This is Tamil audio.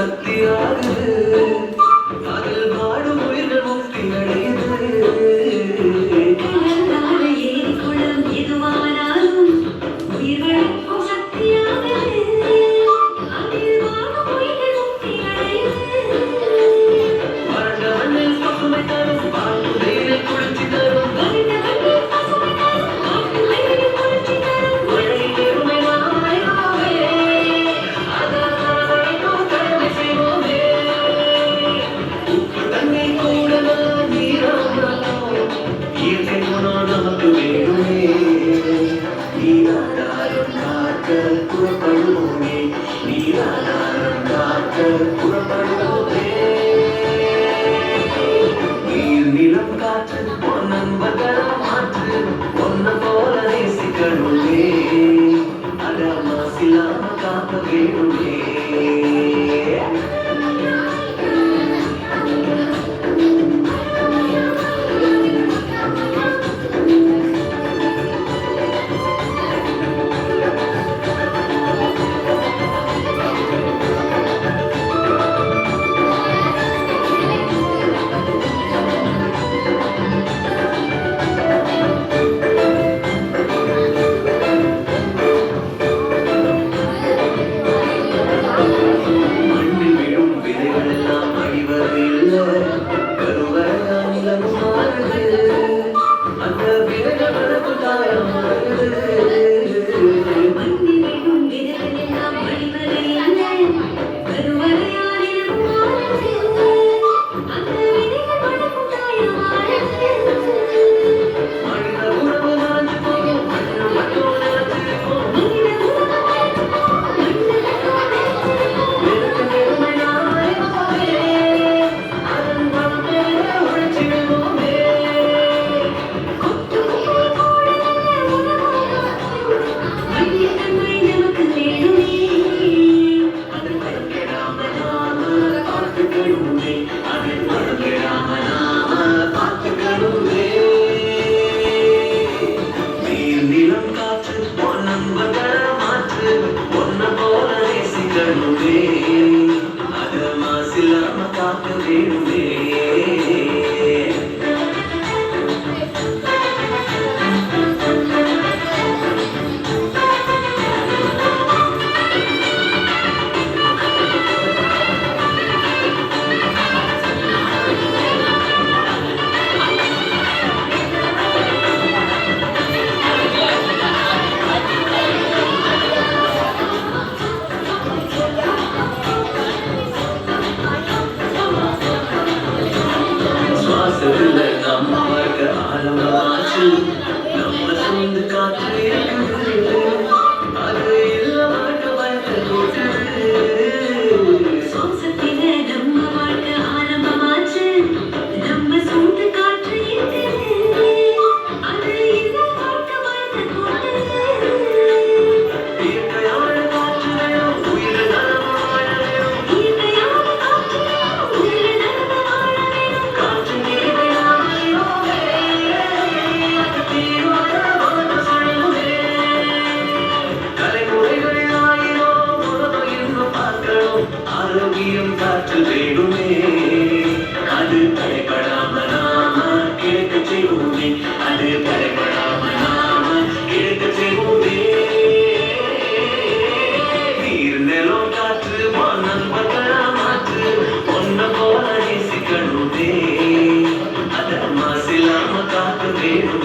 சக்தியாகுது அதில் வாடும் உயிர்கள் முக்தி அடையுது குளம் எதுவானாலும் உயிர்களுக்கும் சக்தியாகுது அதில் வாடும் உயிர்கள் முக்தி அடையுது வறண்ட மண்ணில் பசுமை தரும் பாட்டு வெயிலில் குளிர்ச்சி தரும் மழையில் எருமை நாம் அடைவோமே அதனால் கடமை செய்வோமே உப்பு தண்ணி கூட நாம் நீரானாலும் இயற்கை குணம் நமக்கு வேணுமே நீராதாரம் காக்க புறப்படுவோமே நீராதாரம் காக்க புறப்படுவோமே நீர் நிலம் காற்று பொன்னன்பர்களா மாற்று ஒன்ன போல நேசிக்கணுமே அட மாசில்லாம காக்க வேணுமே மண்ணில் விழும் விதைகள் எல்லாம் அழிவதில்லை கருவறையால் நிலமும் மாறுது அந்த விதைகள் வளர்ப்பு காலம் மாறுது மண்ணிலும் விதைகள் எல்லாம் அழிவதில்லை கருவறையானிலும் மாறுது அந்த விதைகள் வளர்க்கும் காலம் மாறுது மனித உறவு மறைஞ்சு போகும் மண்ணு மட்டும் நிலைச்சிருக்கும் வெறுக்கு பெருமை நாம் அறிவோமே அதன் பலம் பெற உழைச்சிடுவோமே அதன் பலம் கெடாம நாம பார்த்துக்கணுமே அதன் பலம் கெடாம நாம பார்த்துக்கணுமே நீர் நிலம் காற்று பொன்னன்பர்கள மாற்று பொன்ன போல நேசிக்கணுமே அத மாசில்லாம காக்க வேணுமே சுவாசத்துல நம்ம வாழ்க்கை ஆழமாச்சு நம்ம சொந்த காற்று இருக்குது அது இல்ல வாழ்க்கை பயத்தை கூட்டுது சுவாசத்தில நம்ம வாழ்க்கை ஆரம்பமாச்சு நம்ம சொந்த காற்று இருக்குது அது இந்த வாழ்க்கை பயத்தை கூட்டுது இயற்கையான காற்று வேணும் உயிர் நலம் வாழ வேணும் இயற்கையான காற்று உயிர் நலமா வாழ வேணும் காற்று நீரை நாம் அறிவோமே அது தீவான வாழ்க்கை சொல்லுமே தலைமுறைகள் ஆயிரம் உலகம் இன்னும் பார்க்கணும் ஆரோக்கியம் காற்று வேணுமே அது தடைப்படாம நாம கிடைக்க செய்வோமே அது தடைப்படாம நாம கிடைக்க செய்வோமே நீர் நிலம் காற்று நண்பர்களா மாற்று ஒன்ன போல நேசிக்கணுமே அத மாசில்லாம காக்க வேணுமே